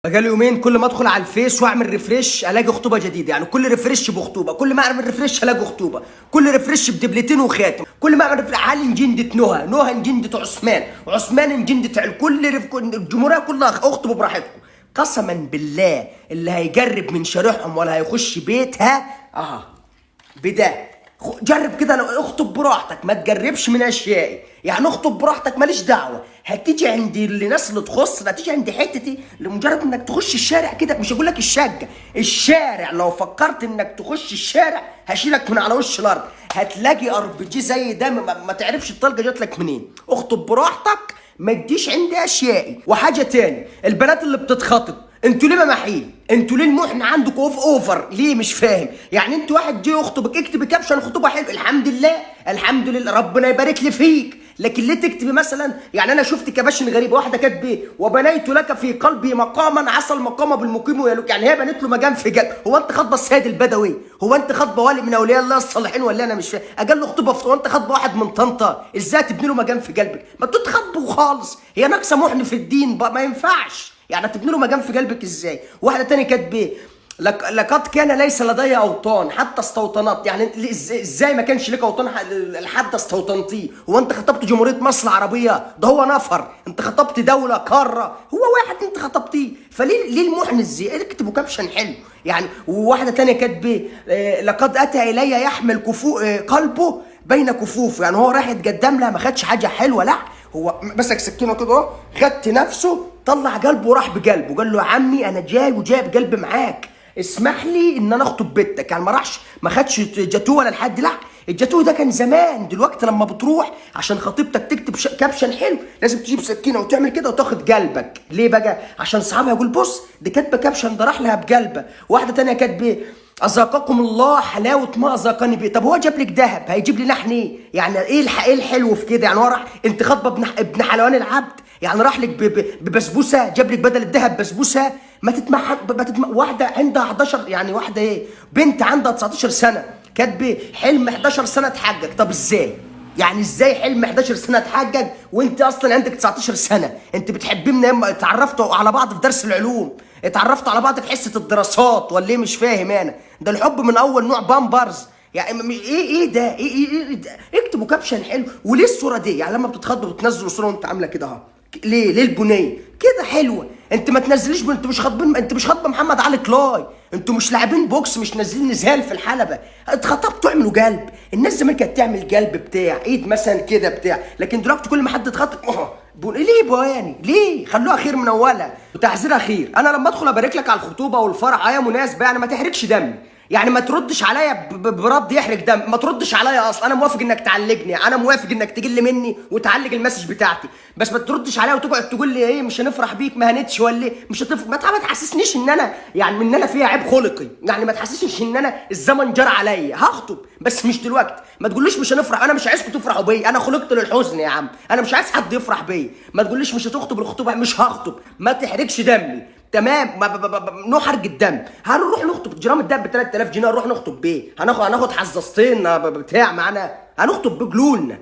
بقالي يومين كل ما ادخل على الفيس واعمل ريفريش الاقي خطوبه جديده، يعني كل ريفريش بخطوبه، كل ما اعمل ريفريش الاقي خطوبه، كل ريفريش بدبلتين وخاتم، كل ما اعمل ريفريش علي انجندت نهى، نهى انجندت عثمان، عثمان انجندت الجمهوريه كلها اخطبوا براحتكم. قسما بالله اللي هيجرب من شارعهم ولا هيخش بيتها بده جرب كده، لو اخطب براحتك ما تجربش من اشيائي، يعني اخطب براحتك ماليش دعوه. هتيجي عند الناس اللي تخص، هتيجي عند حتتي لمجرد انك تخش الشارع كده، مش هقول لك الشقه، الشارع لو فكرت انك تخش الشارع هشيلك من على وش الارض، هتلاقي ار زي ده ما تعرفش الطلقه جات لك منين. اخطب براحتك ما تجيش عندي اشيائي. وحاجه تاني، البنات اللي بتتخطب انتوا ليه مماحين؟ انتوا ليه المحن عندكم اوفر؟ ليه مش فاهم؟ يعني انت واحد جه يخطبك اكتبي كابشن خطوبه حلو، الحمد لله الحمد لله ربنا يبارك لي فيك، لكن ليه تكتبي مثلا؟ يعني انا شفت كباشن غريبه، واحده كاتبه ايه؟ وبنيت لك في قلبي مقاما عسى المقام بالمقيم ويلوك، يعني هي بنت له مجام في قلب. هو انت خاطبه السيد البدوي؟ هو انت خاطبه ولي من اولياء الله الصالحين ولا انا مش فاهم؟ اجل له خطوبه هو انت خاطبه واحد من طنطا؟ ازاي تبني له مجام في قلبك؟ ما تتخطبوا خالص، هي ناقصه محن في الدين بقى، ما ينفعش يعني تبني له مجام في قلبك ازاي؟ واحده تاني كاتبه ايه؟ لقد كان ليس لدي اوطان حتى استوطنت، يعني ازاي ما كانش لك اوطان لحد استوطنتيه؟ هو انت خطبت جمهوريه مصر العربيه؟ ده هو نفر، انت خطبت دوله قاره، هو واحد انت خطبتيه، فليه المحن ازاي؟ اكتبوا كابشن حلو يعني. وواحده تانية كاتبه لقد اتى الي يحمل قلبه بين كفوفه، يعني هو راح يتقدم لها ما خدش حاجه حلوه، لا هو مسك سكينه كده اهو، خدت نفسه طلع قلبه وراح بقلبه، قال له يا عمي انا جاي وجايب قلبي معاك، اسمح لي ان انا اخطب بنتك. يعني ما راحش ما خدش جاتوه ولا لحد، لا الجاتوه ده كان زمان، دلوقتي لما بتروح عشان خطيبتك تكتب كابشن حلو لازم تجيب سكينه وتعمل كده وتاخد قلبك. ليه بقى؟ عشان صحابها يقول بص دي كاتبه كابشن ده راح لها بقلبه. واحده تانية كاتبه اذاقكم الله حلاوه ما اذاقني بيه. طب هو جاب لك ذهب هيجيب لي لحن ايه؟ يعني ايه الحلو في كده؟ يعني هو راح انت خاطبه ابن حلوان العبد، يعني راح لك ببسبوسه، جاب لك بدل الذهب بسبوسه؟ ما تتمح واحده عندها 11، يعني واحده ايه، بنت عندها 19 سنه كاتبه حلم 11 سنه اتحقق. طب ازاي؟ يعني ازاي حلم 11 سنه اتحقق وانت اصلا عندك 19 سنه؟ انت بتحبيه من ايام اتعرفتوا على بعض في درس العلوم، اتعرفتوا على بعض في حصه الدراسات ولا ايه؟ مش فاهم انا، ده الحب من اول نوع بامبرز يعني. ايه ده؟ ايه ده؟ اكتبوا كابشن حلو. وليه الصوره دي؟ يعني لما بتتخضوا بتنزلوا صوره وانت عامله كده اهو، ليه البنيه كده حلوه؟ انت ما تنزليش انت مش خاطبين، انت مش خاطبه محمد علي كلاي، انتوا مش لاعبين بوكس، مش نازلين نزال في الحلبه. اتخطبتوا اعملوا قلب. الناس زمان كانت تعمل قلب بتاع ايد مثلا كده بتاع، لكن دلوقتي كل ما حد اتخطب ليه بواني؟ ليه؟ خلوها خير من اولها وتحذيرها خير. انا لما ادخل ابارك لك على الخطوبه والفرح يا مناسبه، يعني ما تحرقش دمي، يعني ما تردش عليا برد يحرق دم، ما تردش عليا اصلا. انا موافق انك تعلقني، انا موافق انك تجل مني وتعلق المسج بتاعتي، بس ما تردش عليا وتقعد تقول لي ايه مش هنفرح بيك ما هنتش ولا ايه مش هتفرح. ما تحسسنيش ان انا يعني ان انا فيها عيب خلقي، يعني ما تحسسنيش ان انا الزمن جرى عليا. هخطب بس مش دلوقتي، ما تقوليش مش هنفرح، انا مش عايزكم تفرحوا بيا، انا خلقت للحزن يا عم، انا مش عايز حد يفرح بيا. ما تقوليش مش هتخطب الخطوبه، مش هخطب، ما تحرقش دمي تمام. نو حرق الدم. هنروح نخطب جرام الدم ب 3000 جنيه، نروح نخطب بيه، هناخد حزازتين بتاع معانا، هنخطب بجلولنا.